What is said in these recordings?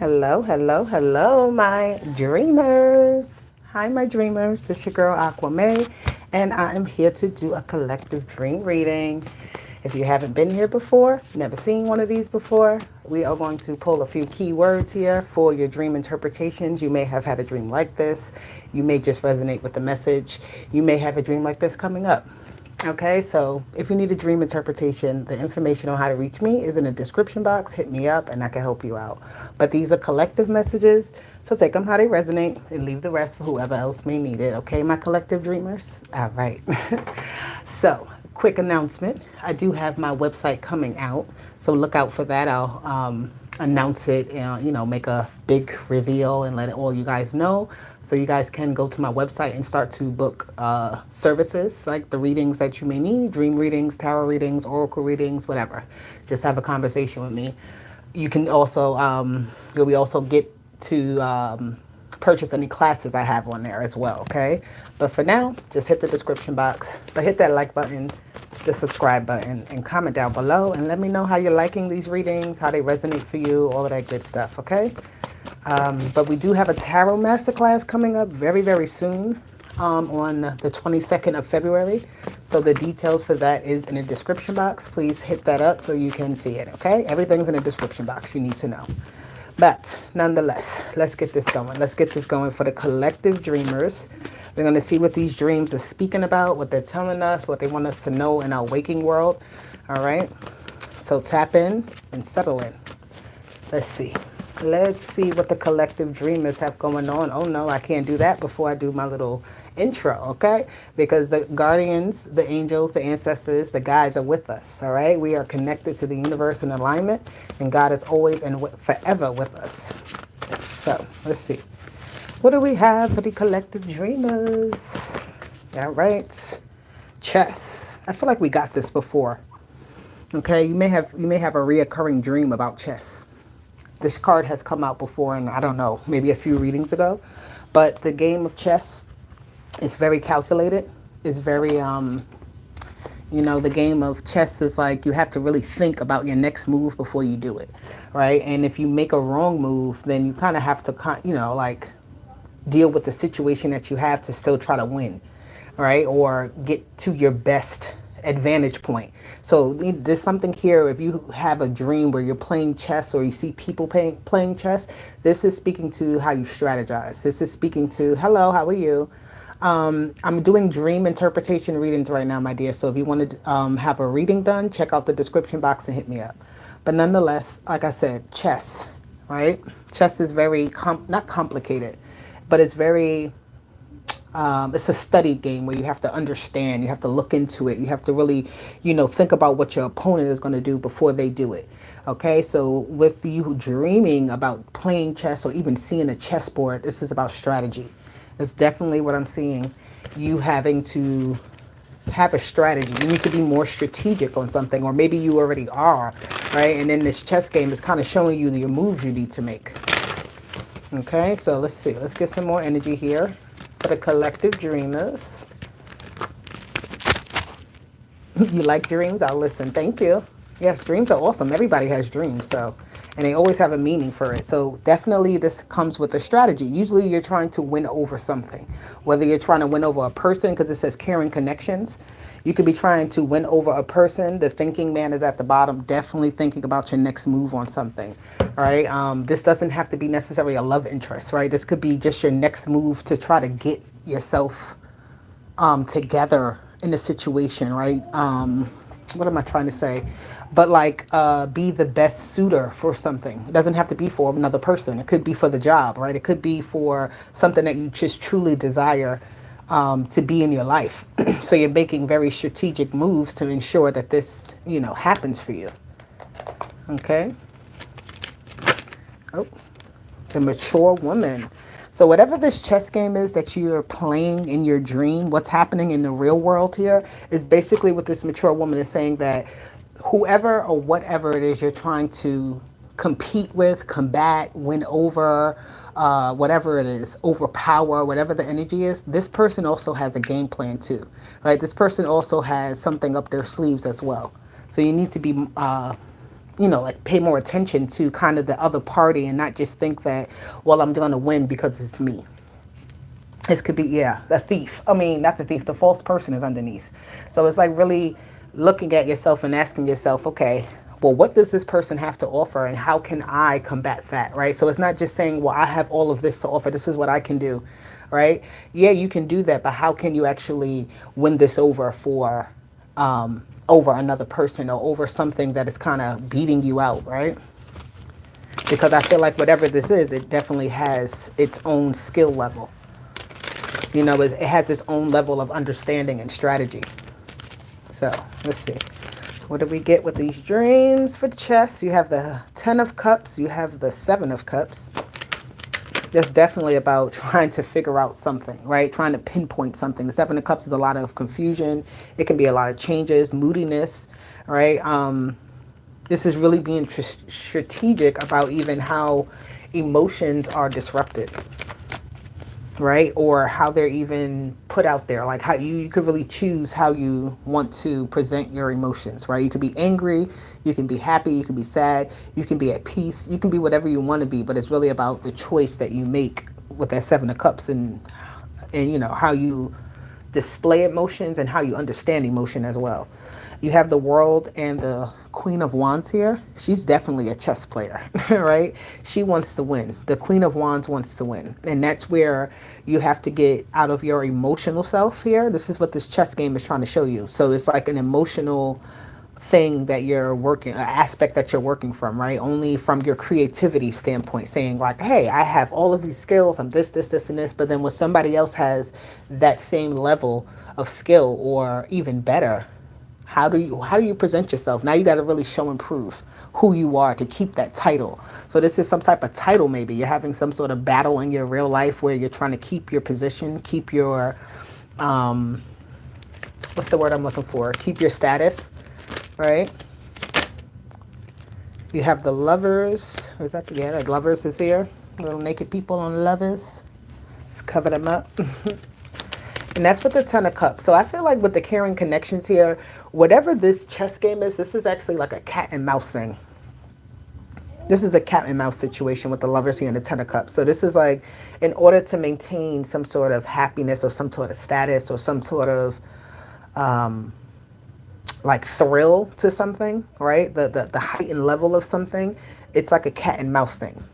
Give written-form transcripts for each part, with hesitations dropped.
Hello, hello, hello, my dreamers. Hi, my dreamers. It's your girl Aqua May, and I am here to do a collective dream reading. If you haven't been here before, never seen one of these before, we are going to pull a few key words here for your dream interpretations. You may have had a dream like this. You may just resonate with the message. You may have a dream like this coming up. Okay, so if you need a dream interpretation, the information on how to reach me is in the description box. Hit me up and I can help you out. But these are collective messages, so take them how they resonate and leave the rest for whoever else may need it. Okay, my collective dreamers? All right. So, quick announcement. I do have my website coming out, so look out for that. I'll announce it and make a big reveal and let all you guys know, so you guys can go to my website and start to book services like the readings that you may need: dream readings, tarot readings, oracle readings, whatever. Just have a conversation with me. You can also you'll also get to purchase any classes I have on there as well. Okay, but for now, just hit the description box, but hit that like button, the subscribe button, and comment down below and let me know how you're liking these readings, how they resonate for you, all of that good stuff. Okay, but we do have a tarot masterclass coming up very, very soon, on the 22nd of February. So the details for that is in the description box. Please hit that up so you can see it. Okay, everything's in the description box you need to know. But nonetheless, let's get this going. Let's get this going for the collective dreamers. We're going to see what these dreams are speaking about, what they're telling us, what they want us to know in our waking world. All right. So tap in and settle in. Let's see. Let's see what the collective dreamers have going on. Oh no, I can't do that before I do my little intro, okay? Because the guardians, the angels, the ancestors, the guides are with us, all right? We are connected to the universe in alignment, and God is always and forever with us. So let's see. What do we have for the collective dreamers? All right. Chess. I feel like we got this before. Okay, you may have a reoccurring dream about chess. This card has come out before, and I don't know, maybe a few readings ago. But the game of chess is very calculated. It's very, the game of chess is like you have to really think about your next move before you do it, right? And if you make a wrong move, then you kind of have to, like deal with the situation that you have to still try to win, right? Or get to your best advantage point. So there's something here. If you have a dream where you're playing chess or you see people playing chess, this is speaking to how you strategize. This is speaking to, hello, how are you? I'm doing dream interpretation readings right now, my dear. So if you want to have a reading done, check out the description box and hit me up. But nonetheless, like I said, chess, right? Chess is very, not complicated, but it's very, it's a studied game where you have to understand, you have to look into it, you have to really, think about what your opponent is going to do before they do it. Okay, so with you dreaming about playing chess or even seeing a chessboard, this is about strategy. It's definitely what I'm seeing. You having to have a strategy. You need to be more strategic on something, or maybe you already are, right? And then this chess game is kind of showing you your moves you need to make. Okay, so let's see. Let's get some more energy here for the collective dreamers. You like dreams? I'll listen. Thank you. Yes, dreams are awesome. Everybody has dreams, and they always have a meaning for it. So definitely this comes with a strategy. Usually you're trying to win over something, whether you're trying to win over a person, because it says caring connections. You could be trying to win over a person. The thinking man is at the bottom, definitely thinking about your next move on something, right? This doesn't have to be necessarily a love interest, right? This could be just your next move to try to get yourself together in a situation, right? What am I trying to say? But like, be the best suitor for something. It doesn't have to be for another person. It could be for the job, right? It could be for something that you just truly desire to be in your life. So you're making very strategic moves to ensure that this, happens for you. Okay. Oh, the mature woman. So whatever this chess game is that you're playing in your dream, what's happening in the real world here is basically what this mature woman is saying, that whoever or whatever it is you're trying to compete with, combat, win over, whatever it is, overpower, whatever the energy is, this person also has a game plan too, right? This person also has something up their sleeves as well. So you need to be like pay more attention to kind of the other party and not just think that, well, I'm going to win because it's me. This could be, yeah, the thief. I mean, not the thief, the false person is underneath. So it's like really looking at yourself and asking yourself, okay, well, what does this person have to offer and how can I combat that, right? So it's not just saying, well, I have all of this to offer. This is what I can do, right? Yeah, you can do that, but how can you actually win this over for, over another person or over something that is kind of beating you out, right? Because I feel like whatever this is, it definitely has its own skill level. It has its own level of understanding and strategy. So let's see. What do we get with these dreams for the chest? You have the 10 of Cups. You have the 7 of Cups. That's definitely about trying to figure out something, right? Trying to pinpoint something. The 7 of Cups is a lot of confusion. It can be a lot of changes, moodiness, right? This is really being strategic about even how emotions are disrupted, right? Or how they're even put out there. Like how you could really choose how you want to present your emotions, right? You could be angry, you can be happy, you can be sad, you can be at peace, you can be whatever you want to be, but it's really about the choice that you make with that 7 of Cups and how you display emotions and how you understand emotion as well. You have the World and the Queen of Wands here. She's definitely a chess player, right? She wants to win. The Queen of Wands wants to win. And that's where you have to get out of your emotional self here. This is what this chess game is trying to show you. So it's like an emotional thing that you're working, an aspect that you're working from, right? Only from your creativity standpoint, saying like, hey, I have all of these skills, I'm this, and this, but then when somebody else has that same level of skill or even better, how do you present yourself? Now you got to really show and prove who you are to keep that title. So this is some type of title. Maybe you're having some sort of battle in your real life where you're trying to keep your position, keep your, what's the word I'm looking for? Keep your status, right? You have the Lovers. Or is that the Lovers is here? Little naked people on Lovers. Let's cover them up. And that's with the 10 of Cups. So I feel like with the caring connections here, whatever this chess game is, this is actually like a cat and mouse thing. This is a cat and mouse situation with the Lovers here and the 10 of Cups. So this is like, in order to maintain some sort of happiness or some sort of status or some sort of like thrill to something, right? The heightened level of something, it's like a cat and mouse thing.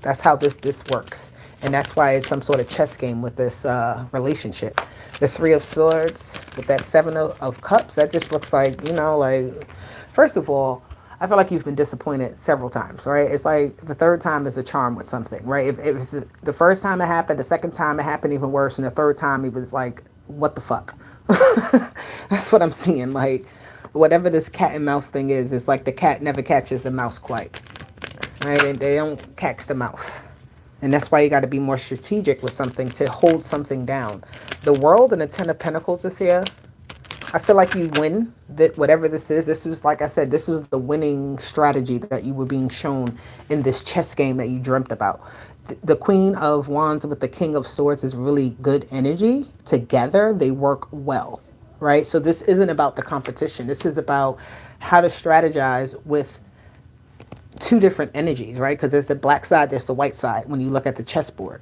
That's how this works. And that's why it's some sort of chess game with this relationship. The 3 of Swords with that 7 of Cups, that just looks like, like, first of all, I feel like you've been disappointed several times, right? It's like the third time is a charm with something, right? If the first time it happened, the second time it happened even worse, and the third time it was like, what the fuck? That's what I'm seeing. Like, whatever this cat and mouse thing is, it's like the cat never catches the mouse quite, right? And they don't catch the mouse. And that's why you got to be more strategic with something to hold something down. The World and the 10 of Pentacles is here. I feel like you win that whatever this is. This was, like I said, this was the winning strategy that you were being shown in this chess game that you dreamt about. The Queen of Wands with the King of Swords is really good energy. Together, they work well, right? So this isn't about the competition. This is about how to strategize with two different energies, right? Because there's the black side, there's the white side when you look at the chessboard.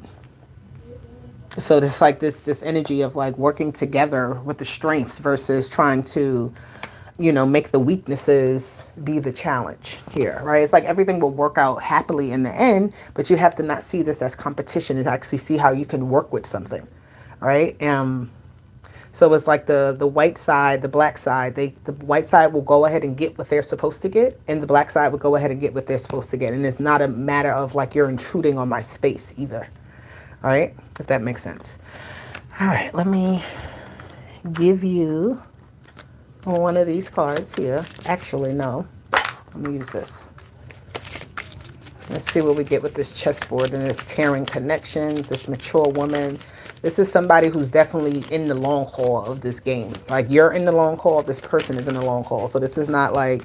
So there's like this energy of like working together with the strengths versus trying to, make the weaknesses be the challenge here, right? It's like everything will work out happily in the end, but you have to not see this as competition and actually see how you can work with something, right? So it's like the white side, the black side, the white side will go ahead and get what they're supposed to get, and the black side will go ahead and get what they're supposed to get. And it's not a matter of like you're intruding on my space either. All right, if that makes sense. All right, let me give you one of these cards here. Actually, no. Let me use this. Let's see what we get with this chessboard and this caring connections, this mature woman. This is somebody who's definitely in the long haul of this game. Like you're in the long haul, this person is in the long haul. So this is not like,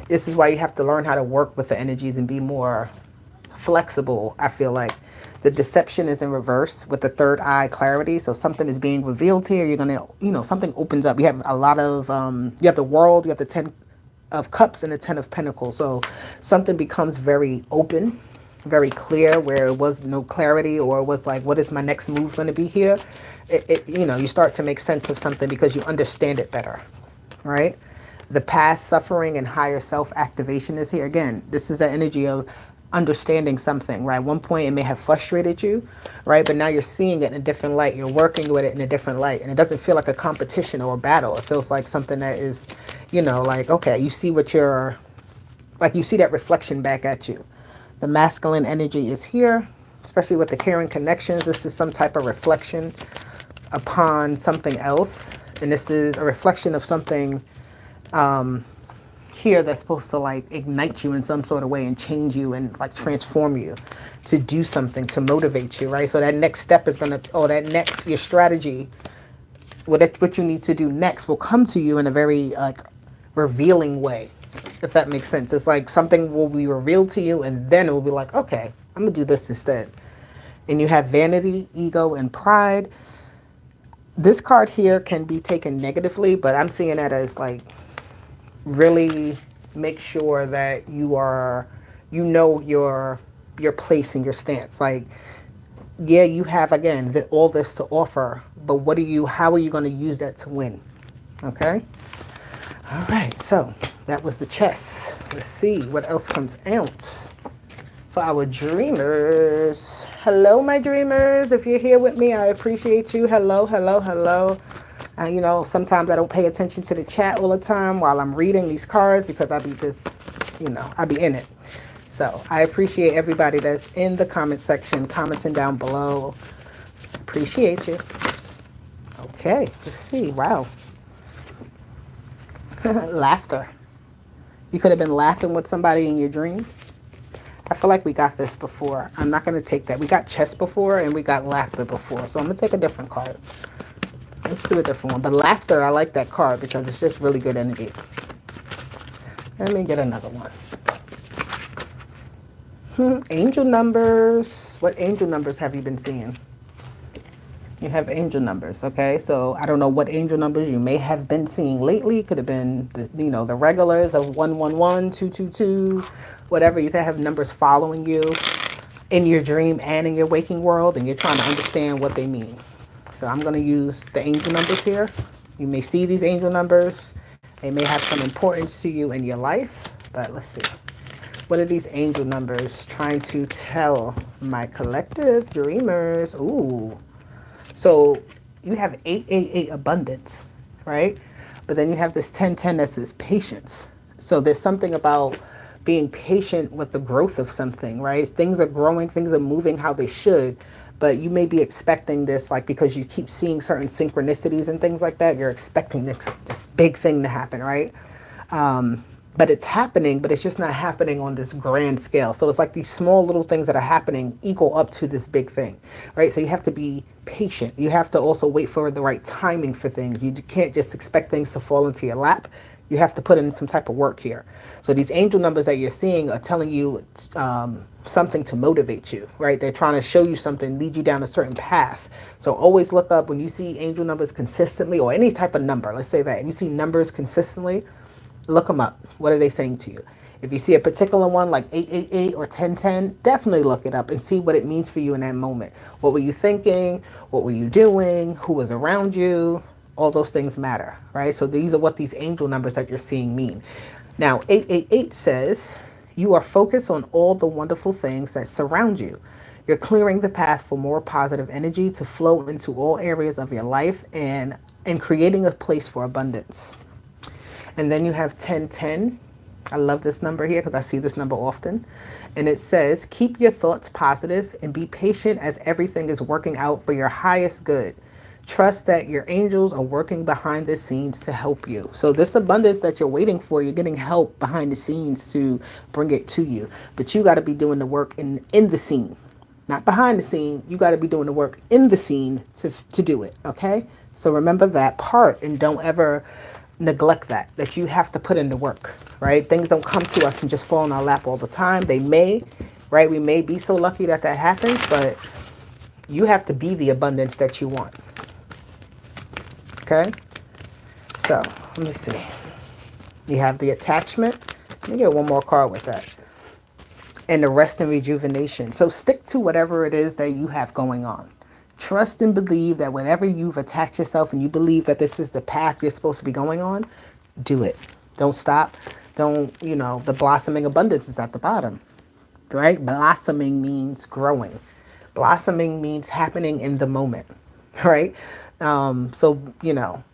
this is why you have to learn how to work with the energies and be more flexible, I feel like. The deception is in reverse with the third eye clarity. So something is being revealed here. You're going to, something opens up. You have a lot of, you have the World, you have the 10 of Cups and the Ten of Pentacles. So something becomes very open, very clear, where it was no clarity, or it was like, what is my next move going to be here? You know, you start to make sense of something because you understand it better, right? The past suffering and higher self activation is here. Again, this is the energy of understanding something, right? At one point it may have frustrated you, right? But now you're seeing it in a different light. You're working with it in a different light. And it doesn't feel like a competition or a battle. It feels like something that is, you know, like, okay, you see what you're, like you see that reflection back at you. The masculine energy is here, especially with the caring connections. This is some type of reflection upon something else. And this is a reflection of something here that's supposed to like ignite you in some sort of way and change you and like transform you to do something, to motivate you, right? So that next step is going to, or that next, your strategy, what you need to do next will come to you in a very like revealing way, if that makes sense. It's like something will be revealed to you and then it will be like, okay, I'm gonna do this instead. And you have vanity, ego, and pride. This card here can be taken negatively, but I'm seeing that as like, really make sure that you are, you know, your place and your stance. Like, yeah, you have, again, all this to offer, but what are you, how are you going to use that to win? Okay. All right. So that was the chess. Let's see what else comes out for our dreamers. Hello, my dreamers. If you're here with me, I appreciate you. Hello, hello, hello. You know, sometimes I don't pay attention to the chat all the time while I'm reading these cards because I be just, you know, I be in it. So I appreciate everybody that's in the comment section, commenting down below. Appreciate you. Okay, let's see. Wow. Laughter. You could have been laughing with somebody in your dream. I feel like we got this before. I'm not going to take that. We got chess before and we got laughter before. So I'm going to take a different card. Let's do a different one. But laughter, I like that card because it's just really good energy. Let me get another one. Angel numbers. What angel numbers have you been seeing? You have angel numbers, okay? So I don't know what angel numbers you may have been seeing lately. Could have been, the, you know, the regulars of 111, 222, whatever. You could have numbers following you in your dream and in your waking world, and you're trying to understand what they mean. So I'm going to use the angel numbers here. You may see these angel numbers. They may have some importance to you in your life, but let's see. What are these angel numbers trying to tell my collective dreamers? Ooh. So you have 888 abundance, right? But then you have this 1010 that says patience. So there's something about being patient with the growth of something, right? Things are growing, things are moving how they should, but you may be expecting this, like, because you keep seeing certain synchronicities and things like that, you're expecting this big thing to happen, right? But it's happening, but it's just not happening on this grand scale. So it's like these small little things that are happening equal up to this big thing, right? So you have to be patient. You have to also wait for the right timing for things. You can't just expect things to fall into your lap. You have to put in some type of work here. So these angel numbers that you're seeing are telling you something to motivate you, right? They're trying to show you something, lead you down a certain path. So always look up when you see angel numbers consistently, or any type of number. Let's say that if you see numbers consistently, look them up. What are they saying to you? If you see a particular one like 888 or 1010, definitely look it up and see what it means for you in that moment. What were you thinking? What were you doing? Who was around you? All those things matter, right? So these are what these angel numbers that you're seeing mean. Now, 888 says you are focused on all the wonderful things that surround you. You're clearing the path for more positive energy to flow into all areas of your life and creating a place for abundance. And then you have 1010. I love this number here because I see this number often. And it says, keep your thoughts positive and be patient as everything is working out for your highest good. Trust that your angels are working behind the scenes to help you. So this abundance that you're waiting for, you're getting help behind the scenes to bring it to you. But you got to be doing the work in the scene, not behind the scene. You got to be doing the work in the scene to do it. Okay. So remember that part and don't ever neglect that you have to put in the work, right? Things don't come to us and just fall in our lap all the time. They may, right? We may be so lucky that happens, but you have to be the abundance that you want. Okay. So let me see. You have the attachment. Let me get one more card with that. And the rest and rejuvenation. So stick to whatever it is that you have going on. Trust and believe that whatever you've attached yourself and you believe that this is the path you're supposed to be going on, do it. Don't stop. Don't, the blossoming abundance is at the bottom, right? Blossoming means growing. Blossoming means happening in the moment, right? So,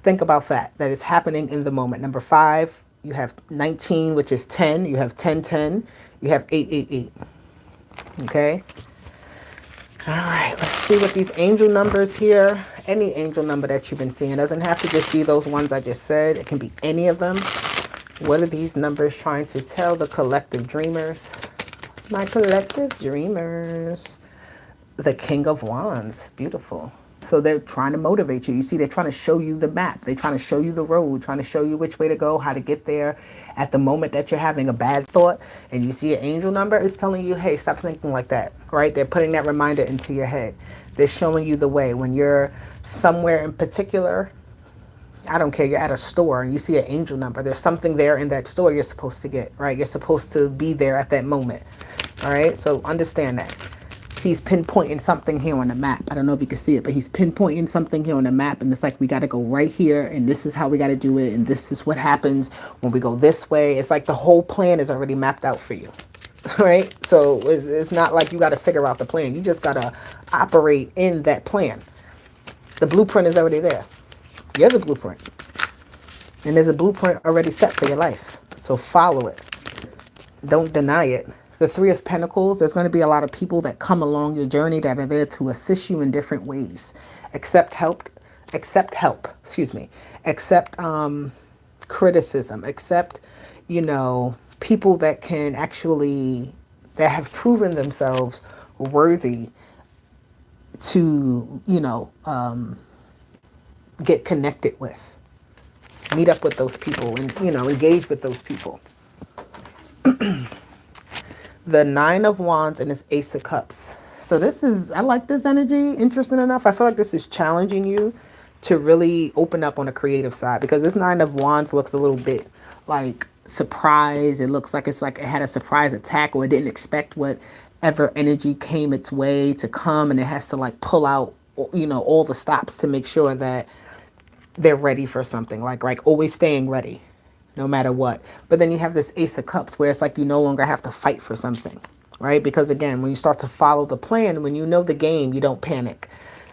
think about that it's happening in the moment. Number 5, you have 19, which is 10. You have 10, 10. You have 8, 8, 8. Okay. All right, let's see what these angel numbers here. Any angel number that you've been seeing. It doesn't have to just be those ones I just said. It can be any of them. What are these numbers trying to tell the collective dreamers? My collective dreamers. The King of Wands. Beautiful. So they're trying to motivate you. You see, they're trying to show you the map. They're trying to show you the road, trying to show you which way to go, how to get there. At the moment that you're having a bad thought and you see an angel number, it's telling you, hey, stop thinking like that, right? They're putting that reminder into your head. They're showing you the way. When you're somewhere in particular, I don't care, you're at a store and you see an angel number, there's something there in that store you're supposed to get, right? You're supposed to be there at that moment, all right? So understand that. He's pinpointing something here on the map. I don't know if you can see it, but he's pinpointing something here on the map. And it's like, we got to go right here. And this is how we got to do it. And this is what happens when we go this way. It's like the whole plan is already mapped out for you. Right? So it's not like you got to figure out the plan. You just got to operate in that plan. The blueprint is already there. You're the blueprint. And there's a blueprint already set for your life. So follow it. Don't deny it. The 3 of Pentacles, there's going to be a lot of people that come along your journey that are there to assist you in different ways. Accept criticism, accept, people that can actually, that have proven themselves worthy to, get connected with. Meet up with those people and, engage with those people. The 9 of Wands and this Ace of Cups. So this is, I like this energy, interesting enough. I feel like this is challenging you to really open up on a creative side, because this 9 of Wands looks a little bit like surprise. It looks like it's like it had a surprise attack, or it didn't expect whatever energy came its way to come, and it has to like pull out, all the stops to make sure that they're ready for something, like always staying ready. No matter what. But then you have this Ace of Cups where it's like you no longer have to fight for something, right? Because again, when you start to follow the plan, when you know the game, you don't panic.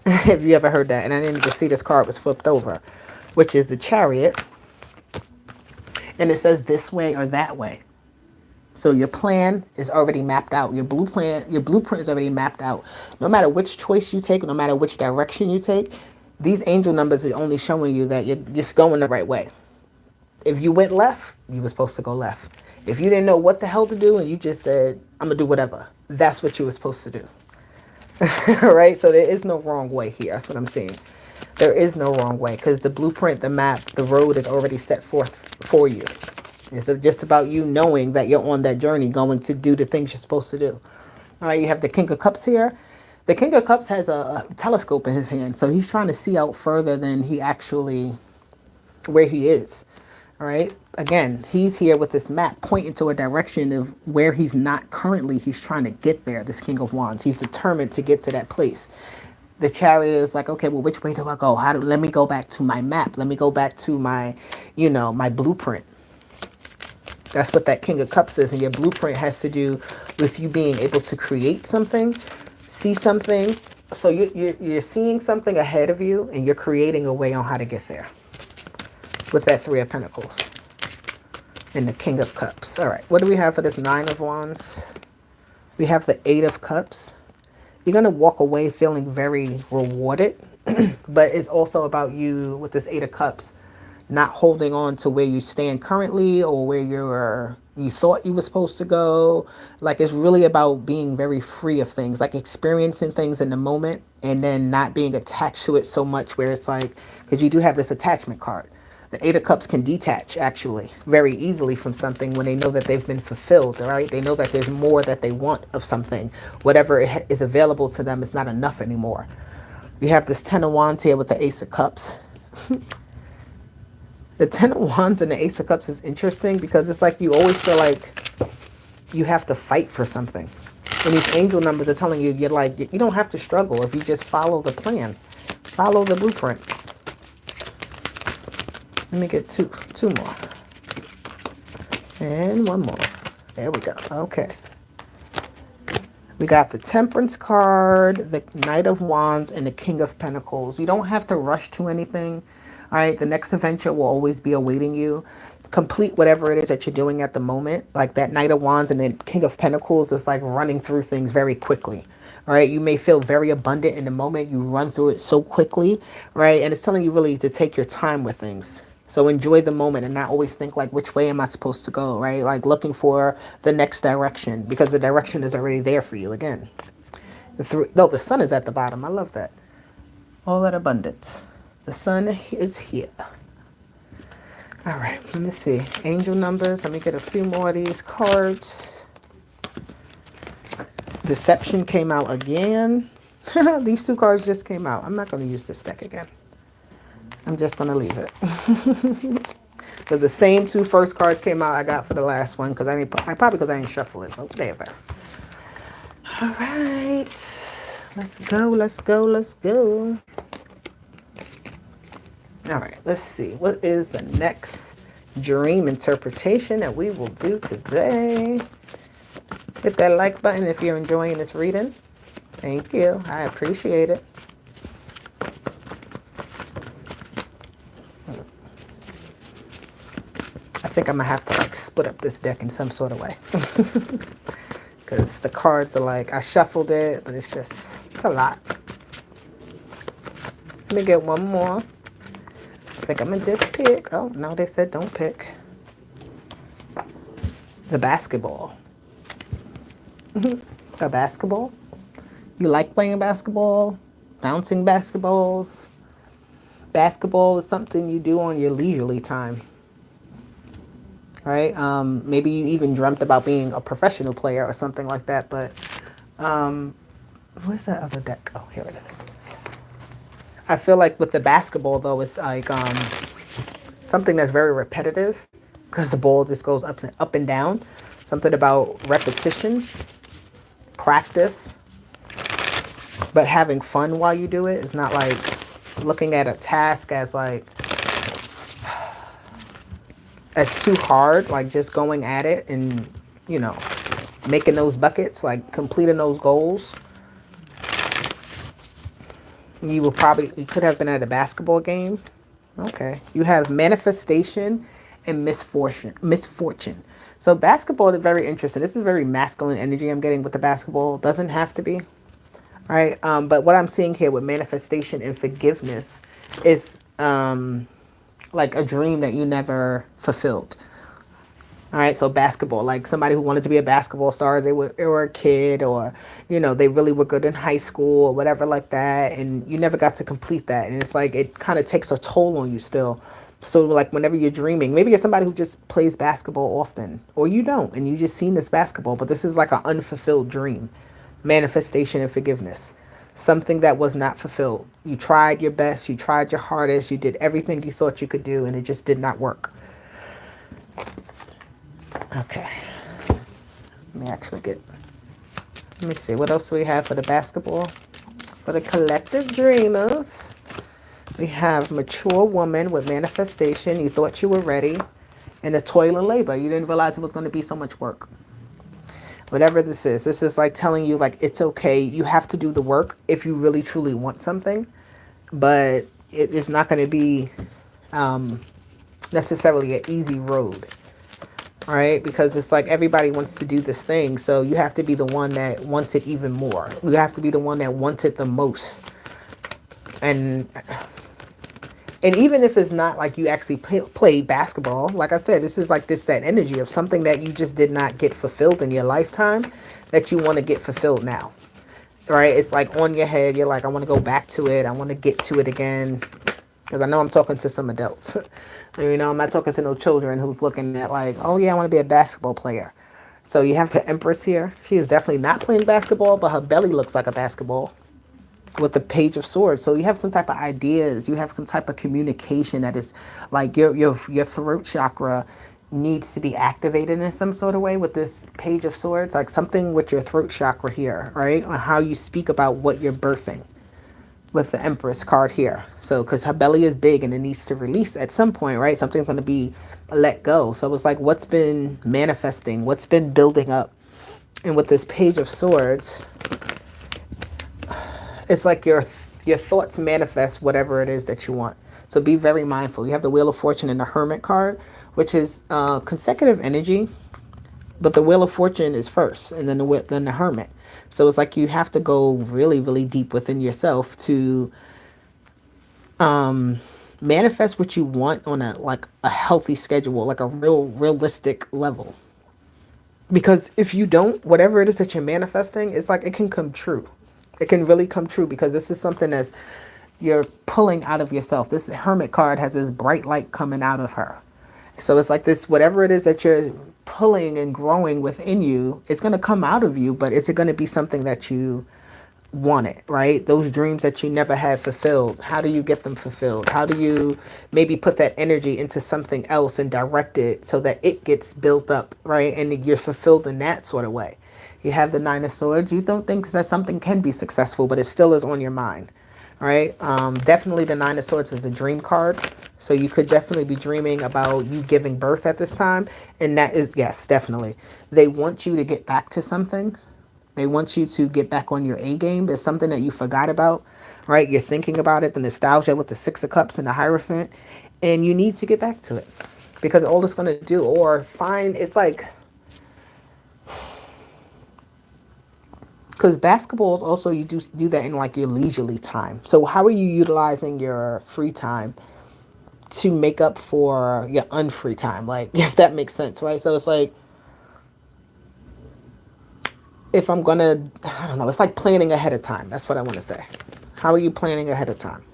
Have you ever heard that? And I didn't even see this card was flipped over, which is the Chariot. And it says this way or that way. So your plan is already mapped out. Your blueprint is already mapped out. No matter which choice you take, no matter which direction you take, these angel numbers are only showing you that you're just going the right way. If you went left, you were supposed to go left. If you didn't know what the hell to do and you just said, I'm going to do whatever, that's what you were supposed to do. Right? So there is no wrong way here. That's what I'm saying. There is no wrong way, because the blueprint, the map, the road is already set forth for you. It's just about you knowing that you're on that journey going to do the things you're supposed to do. All right, you have the King of Cups here. The King of Cups has a telescope in his hand. So he's trying to see out further than he actually, where he is. All right. Again, he's here with this map pointing to a direction of where he's not currently. He's trying to get there. This King of Wands. He's determined to get to that place. The Chariot is like, okay, well, which way do I go? Let me go back to my map. Let me go back to my, my blueprint. That's what that King of Cups is. And your blueprint has to do with you being able to create something, see something. So you're seeing something ahead of you and you're creating a way on how to get there. With that 3 of Pentacles and the King of Cups. All right, what do we have for this 9 of Wands? We have the 8 of Cups. You're going to walk away feeling very rewarded, but it's also about you with this 8 of Cups not holding on to where you stand currently or where you thought you were supposed to go. Like, it's really about being very free of things, like experiencing things in the moment and then not being attached to it so much where it's like, because you do have this attachment card. The 8 of Cups can detach, actually, very easily from something when they know that they've been fulfilled, right? They know that there's more that they want of something. Whatever is available to them is not enough anymore. You have this 10 of Wands here with the Ace of Cups. The Ten of Wands and the Ace of Cups is interesting because it's like you always feel like you have to fight for something. And these angel numbers are telling you, you're like, you don't have to struggle if you just follow the plan. Follow the blueprint. Let me get two more. And one more. There we go. Okay. We got the Temperance card, the Knight of Wands, and the King of Pentacles. You don't have to rush to anything. All right. The next adventure will always be awaiting you. Complete whatever it is that you're doing at the moment. Like that Knight of Wands and the King of Pentacles is like running through things very quickly. All right. You may feel very abundant in the moment. You run through it so quickly. Right. And it's telling you really to take your time with things. So enjoy the moment and not always think like, which way am I supposed to go, right? Like looking for the next direction because the direction is already there for you again. The sun is at the bottom. I love that. All that abundance. The sun is here. All right, let me see. Angel numbers. Let me get a few more of these cards. Deception came out again. These two cards just came out. I'm not going to use this deck again. I'm just going to leave it. Because the same two first cards came out I got for the last one. Because probably because I didn't shuffle it. But whatever. All right. Let's go, let's go, let's go. All right, let's see. What is the next dream interpretation that we will do today? Hit that like button if you're enjoying this reading. Thank you. I appreciate it. I think I'm going to have to like split up this deck in some sort of way. Because the cards are like, I shuffled it, but it's a lot. Let me get one more. I think I'm going to just pick. Oh, no, they said don't pick. The basketball. A basketball? You like playing basketball? Bouncing basketballs? Basketball is something you do on your leisurely time. Right? Maybe you even dreamt about being a professional player or something like that. But where's that other deck? Oh, here it is. I feel like with the basketball, though, it's like something that's very repetitive because the ball just goes up and down. Something about repetition, practice, but having fun while you do it. It's not like looking at a task as like as too hard, like just going at it and, you know, making those buckets, like completing those goals. You could have been at a basketball game. Okay. You have manifestation and misfortune. So basketball is very interesting. This is very masculine energy I'm getting with the basketball. Doesn't have to be. Right. But what I'm seeing here with manifestation and forgiveness is like a dream that you never fulfilled. All right, so basketball, like somebody who wanted to be a basketball star, they were a kid, or, you know, they really were good in high school or whatever like that, and you never got to complete that. And it's like it kind of takes a toll on you still. So like whenever you're dreaming, maybe you're somebody who just plays basketball often, or you don't, and you just seen this basketball, but this is like an unfulfilled dream. Manifestation and forgiveness. Something that was not fulfilled. You tried your best, you tried your hardest, you did everything you thought you could do, and it just did not work. Okay. Let me see, what else do we have for the basketball? For the collective dreamers, we have mature woman with manifestation. You thought you were ready. And the toil and labor. You didn't realize it was going to be so much work. Whatever this is like telling you like it's okay. You have to do the work if you really truly want something. But it's not going to be necessarily an easy road. All right, because it's like everybody wants to do this thing, so you have to be the one that wants it even more. You have to be the one that wants it the most. And even if it's not like you actually play basketball, like I said, this is like that energy of something that you just did not get fulfilled in your lifetime that you want to get fulfilled now. Right? It's like on your head, you're like, I want to go back to it. I want to get to it again. Because I know I'm talking to some adults. You know, I'm not talking to no children who's looking at like, oh yeah, I want to be a basketball player. So you have the Empress here. She is definitely not playing basketball, but her belly looks like a basketball. with the Page of Swords. So you have some type of ideas, you have some type of communication that is like your throat chakra needs to be activated in some sort of way with this Page of Swords, like something with your throat chakra here, right? On how you speak about what you're birthing with the Empress card here. So, because her belly is big and it needs to release at some point, right? Something's going to be let go. So it's like what's been manifesting, what's been building up. And with this Page of Swords, it's like your thoughts manifest whatever it is that you want. So be very mindful. You have the Wheel of Fortune and the Hermit card, which is consecutive energy, but the Wheel of Fortune is first, and then the Hermit. So it's like you have to go really, really deep within yourself to manifest what you want on a healthy schedule, like a realistic level. Because if you don't, whatever it is that you're manifesting, it's like it can come true. It can really come true because this is something that's you're pulling out of yourself. This Hermit card has this bright light coming out of her. So it's like this, whatever it is that you're pulling and growing within you, it's going to come out of you, but is it going to be something that you wanted, right? Those dreams that you never had fulfilled, how do you get them fulfilled? How do you maybe put that energy into something else and direct it so that it gets built up, right? And you're fulfilled in that sort of way. You have the Nine of Swords. You don't think that something can be successful, but it still is on your mind, right? Definitely the Nine of Swords is a dream card. So you could definitely be dreaming about you giving birth at this time. And that is, yes, definitely. They want you to get back to something. They want you to get back on your A game. There's something that you forgot about, right? You're thinking about it, the nostalgia with the Six of Cups and the Hierophant. And you need to get back to it. Because all it's going to do, or find, it's like, because basketball is also, you do that in like your leisurely time. So how are you utilizing your free time to make up for your unfree time? Like, if that makes sense, right? So it's like, if I'm gonna, I don't know, it's like planning ahead of time. That's what I want to say. How are you planning ahead of time?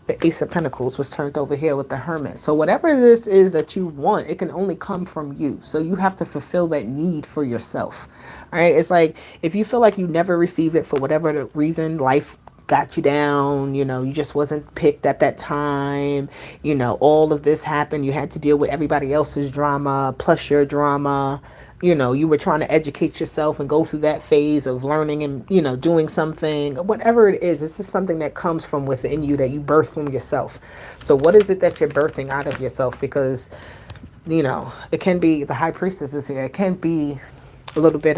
The Ace of Pentacles was turned over here with the Hermit. So whatever this is that you want, it can only come from you. So you have to fulfill that need for yourself. All right. It's like, if you feel like you never received it for whatever the reason, life got you down, you know, you just wasn't picked at that time, you know, all of this happened, you had to deal with everybody else's drama plus your drama, you know, you were trying to educate yourself and go through that phase of learning and, you know, doing something, whatever it is, it's just something that comes from within you that you birth from yourself. So what is it that you're birthing out of yourself? Because, you know, it can be, the High Priestess is here, it can be a little bit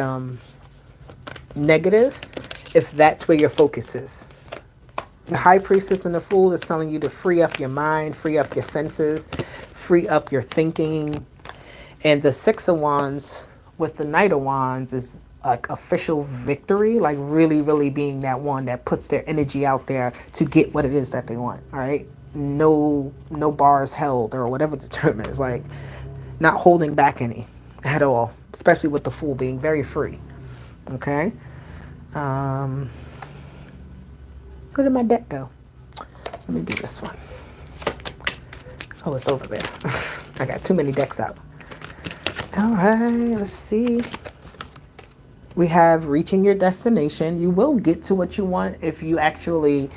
negative if that's where your focus is. The High Priestess and the Fool is telling you to free up your mind, free up your senses, free up your thinking. And the Six of Wands with the Knight of Wands is like official victory, like really, really being that one that puts their energy out there to get what it is that they want. All right. No bars held, or whatever the term is, like not holding back any at all, especially with the Fool being very free. Okay. Where did my deck go? Let me do this one. Oh, it's over there. I got too many decks out. All right, let's see. We have reaching your destination. You will get to what you want if you actually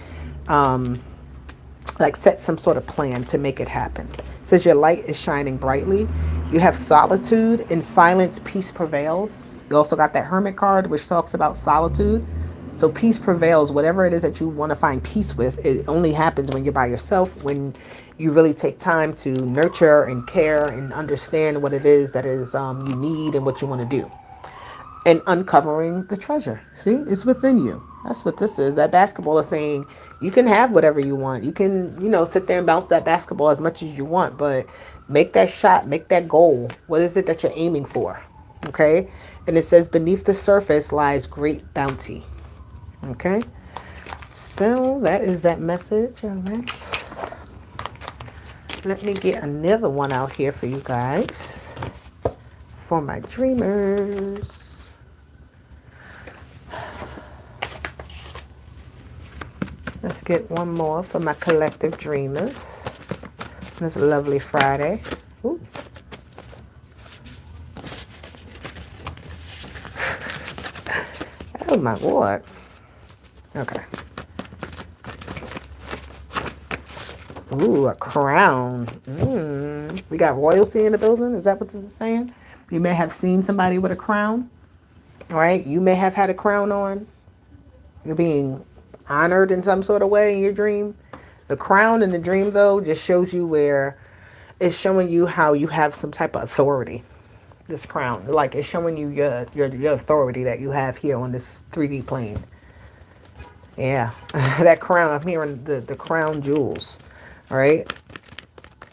like set some sort of plan to make it happen. It says your light is shining brightly. You have solitude. In silence, peace prevails. You also got that Hermit card, which talks about solitude. So peace prevails. Whatever it is that you want to find peace with, it only happens when you're by yourself, when you really take time to nurture and care and understand what it is that is you need and what you want to do. And uncovering the treasure. See, it's within you. That's what this is. That basketball is saying you can have whatever you want. You can, you know, sit there and bounce that basketball as much as you want, but make that shot, make that goal. What is it that you're aiming for? Okay. And it says beneath the surface lies great bounty. Okay, so that is that message. All right, let me get another one out here for you guys, for my dreamers. Let's get one more for my collective dreamers. This lovely Friday. Ooh. Oh my Lord. Okay. Ooh, a crown. We got royalty in the building. Is that what this is saying? You may have seen somebody with a crown, right? You may have had a crown on. You're being honored in some sort of way in your dream. The crown in the dream, though, just shows you where it's showing you how you have some type of authority. This crown, like it's showing you your authority that you have here on this 3D plane. Yeah, that crown. I'm hearing the crown jewels. All right.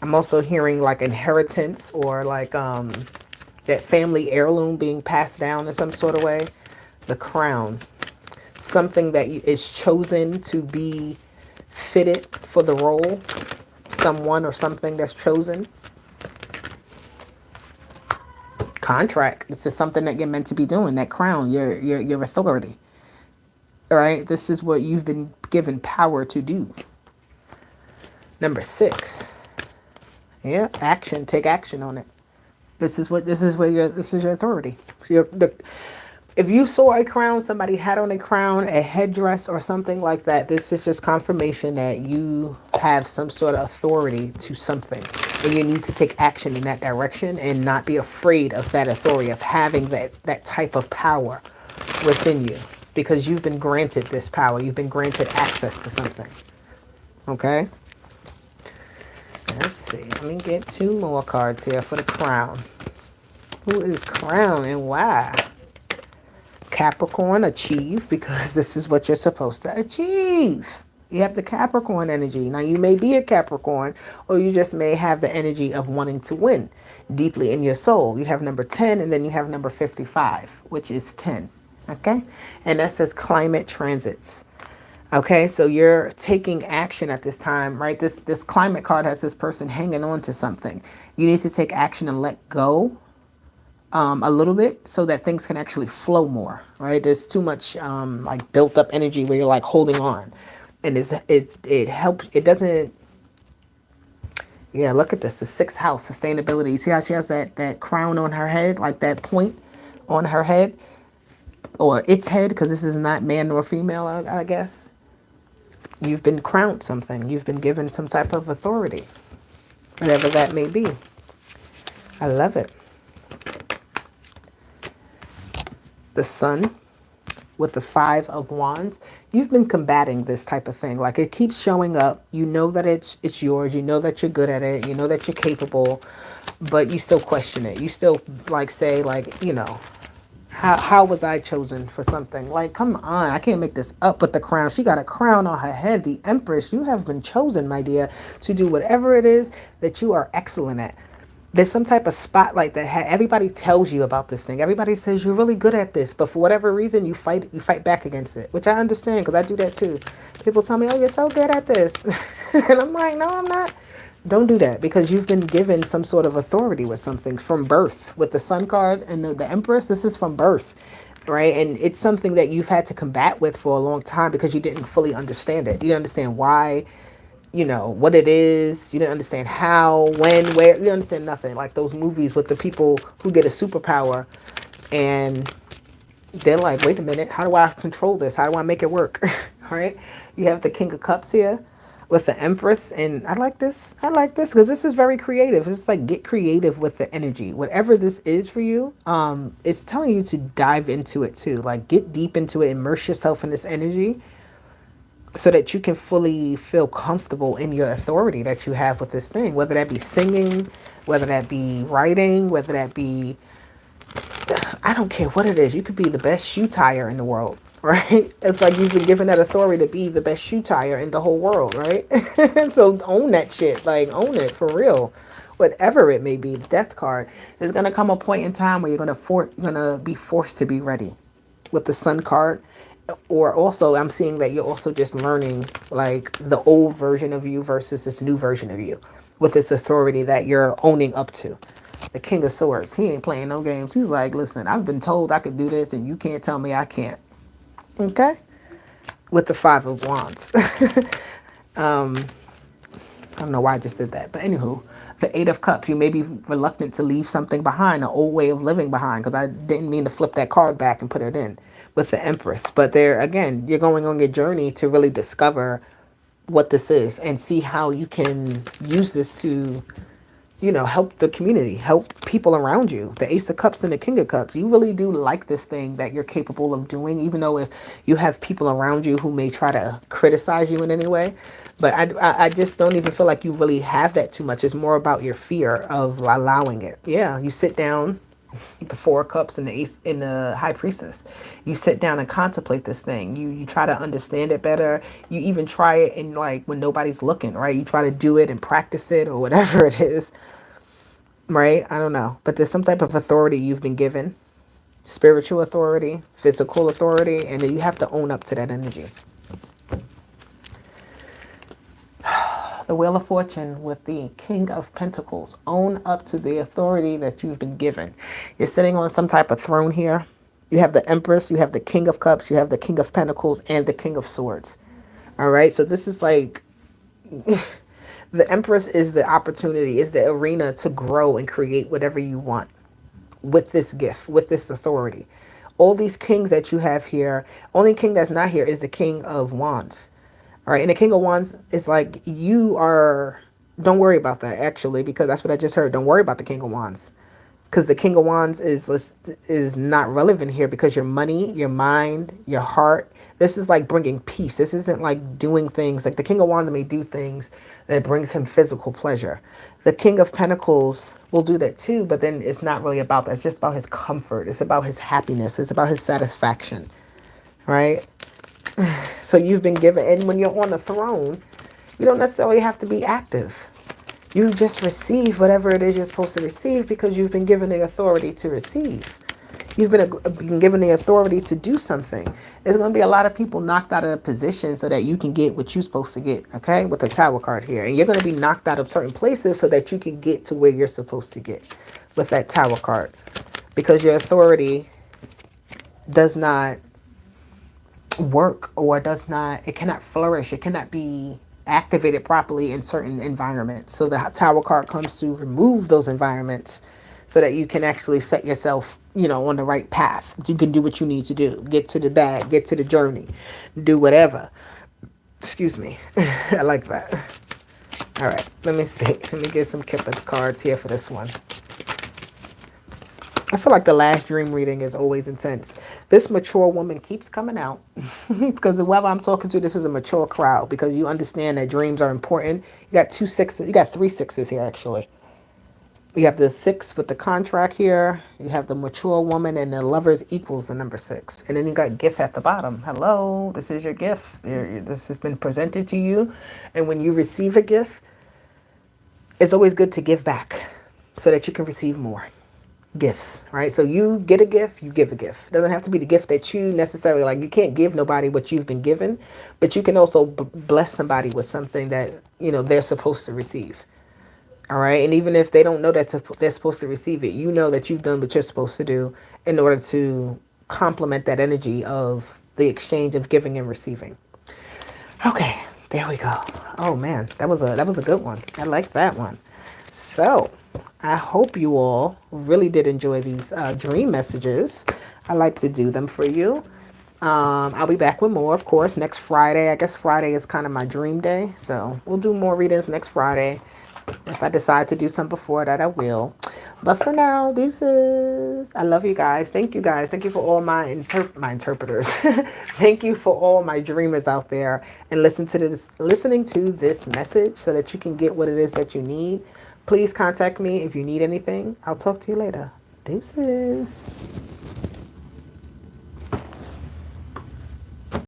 I'm also hearing like inheritance or like that family heirloom being passed down in some sort of way. The crown, something that is chosen to be fitted for the role. Someone or something that's chosen. Contract. This is something that you're meant to be doing. That crown, your authority. All right. This is what you've been given power to do. Number 6. Yeah, action. Take action on it. This is your authority. If you saw a crown, somebody had on a crown, a headdress or something like that, this is just confirmation that you have some sort of authority to something. And you need to take action in that direction and not be afraid of that authority, of having that type of power within you. Because you've been granted this power. You've been granted access to something. Okay? Let's see. Let me get 2 more cards here for the crown. Who is crown and why? Capricorn, achieve, because this is what you're supposed to achieve. You have the Capricorn energy. Now, you may be a Capricorn, or you just may have the energy of wanting to win deeply in your soul. You have number 10, and then you have number 55, which is 10. Okay? And that says climate transits. Okay, so you're taking action at this time, right? This climate card has this person hanging on to something. You need to take action and let go a little bit so that things can actually flow more, right? There's too much like built up energy where you're like holding on, and it helps. It doesn't. Yeah, look at this. The 6th house, sustainability. See how she has that crown on her head, like that point on her head, or its head, because this is not man nor female, I guess. You've been crowned something. You've been given some type of authority, whatever that may be. I love it. The Sun with the 5 of Wands. You've been combating this type of thing. Like it keeps showing up. You know that it's yours. You know that you're good at it. You know that you're capable, but you still question it. You still like say like, you know, how was I chosen for something? Like, come on, I can't make this up with the crown. She got a crown on her head, the Empress. You have been chosen, my dear, to do whatever it is that you are excellent at. There's some type of spotlight that everybody tells you about this thing. Everybody says you're really good at this, but for whatever reason, you fight back against it, which I understand because I do that too. People tell me, oh, you're so good at this. And I'm like, no, I'm not. Don't do that because you've been given some sort of authority with something from birth. With the Sun card and the Empress, this is from birth, right? And it's something that you've had to combat with for a long time because you didn't fully understand it. You didn't understand why, you know, what it is. You didn't understand how, when, where. You didn't understand nothing. Like those movies with the people who get a superpower and they're like, wait a minute, how do I control this? How do I make it work? Right? You have the King of Cups here with the Empress, and I like this because this is very creative. This is like, get creative with the energy. Whatever this is for you, it's telling you to dive into it too. Like, get deep into it, immerse yourself in this energy so that you can fully feel comfortable in your authority that you have with this thing, whether that be singing, whether that be writing, whether that be, I don't care what it is. You could be the best shoe tire in the world. Right? It's like you've been given that authority to be the best shoe tire in the whole world, right? So own that shit. Like, own it for real. Whatever it may be, the Death card. There's going to come a point in time where you're going to be forced to be ready with the Sun card. Or also, I'm seeing that you're also just learning like the old version of you versus this new version of you with this authority that you're owning up to. The King of Swords, he ain't playing no games. He's like, listen, I've been told I could do this and you can't tell me I can't. Okay, with the 5 of Wands. I don't know why I just did that, but anywho, the 8 of Cups. You may be reluctant to leave something behind, an old way of living behind, because I didn't mean to flip that card back and put it in with the Empress. But there again, you're going on your journey to really discover what this is and see how you can use this to, help the community, help people around you. The Ace of Cups and the King of Cups. You really do like this thing that you're capable of doing, even though if you have people around you who may try to criticize you in any way. But I just don't even feel like you really have that too much. It's more about your fear of allowing it. Yeah, you sit down, the Four of Cups and the Ace and the High Priestess. You sit down and contemplate this thing. You try to understand it better. You even try it in like when nobody's looking, right? You try to do it and practice it or whatever it is, right? I don't know, but there's some type of authority you've been given, spiritual authority, physical authority, and then you have to own up to that energy. The Wheel of Fortune with the King of Pentacles. Own up to the authority that you've been given. You're sitting on some type of throne here. You have the Empress, you have the King of Cups, you have the King of Pentacles, and the King of Swords. All right, so this is like the Empress is the opportunity, is the arena to grow and create whatever you want with this gift, with this authority. All these kings that you have here, only king that's not here is the King of Wands. All right, and the King of Wands is like, don't worry about that, actually, because that's what I just heard. Don't worry about the King of Wands, because the King of Wands is not relevant here, because your money, your mind, your heart, this is like bringing peace. This isn't like doing things, like the King of Wands may do things that brings him physical pleasure. The King of Pentacles will do that too, but then it's not really about that. It's just about his comfort. It's about his happiness. It's about his satisfaction, right? So you've been given, and when you're on the throne, you don't necessarily have to be active. You just receive whatever it is you're supposed to receive, because you've been given the authority to receive. You've been given the authority to do something. There's going to be a lot of people knocked out of a position so that you can get what you're supposed to get, okay, with the Tower card here. And you're going to be knocked out of certain places so that you can get to where you're supposed to get with that Tower card. Because your authority does not work, or it cannot flourish, it cannot be activated properly in certain environments. So the Tower card comes to remove those environments so that you can actually set yourself, on the right path. You can do what you need to do. Get to the bag, get to the journey, do whatever. Excuse me. I like that. All right, let me see. Let me get some Kipper cards here for this one. I feel like the last dream reading is always intense. This mature woman keeps coming out because whoever I'm talking to, this is a mature crowd, because you understand that dreams are important. You got 2 6s. You got 3 6s here, actually. You have the 6 with the contract here. You have the mature woman, and the Lovers equals the number 6. And then you got gift at the bottom. Hello, this is your gift. This has been presented to you. And when you receive a gift, it's always good to give back so that you can receive more gifts, right? So you get a gift, you give a gift. It doesn't have to be the gift that you necessarily like. You can't give nobody what you've been given, but you can also bless somebody with something that, they're supposed to receive. All right. And even if they don't know that they're supposed to receive it, you know that you've done what you're supposed to do in order to complement that energy of the exchange of giving and receiving. Okay, there we go. Oh man, that was a good one. I like that one. So I hope you all really did enjoy these dream messages. I like to do them for you. I'll be back with more, of course, next Friday. I guess Friday is kind of my dream day, so we'll do more readings next Friday. If I decide to do some before that, I will. But for now, deuces. I love you guys. Thank you guys. Thank you for all my interpreters. Thank you for all my dreamers out there and listening to this message so that you can get what it is that you need. Please contact me if you need anything. I'll talk to you later. Deuces.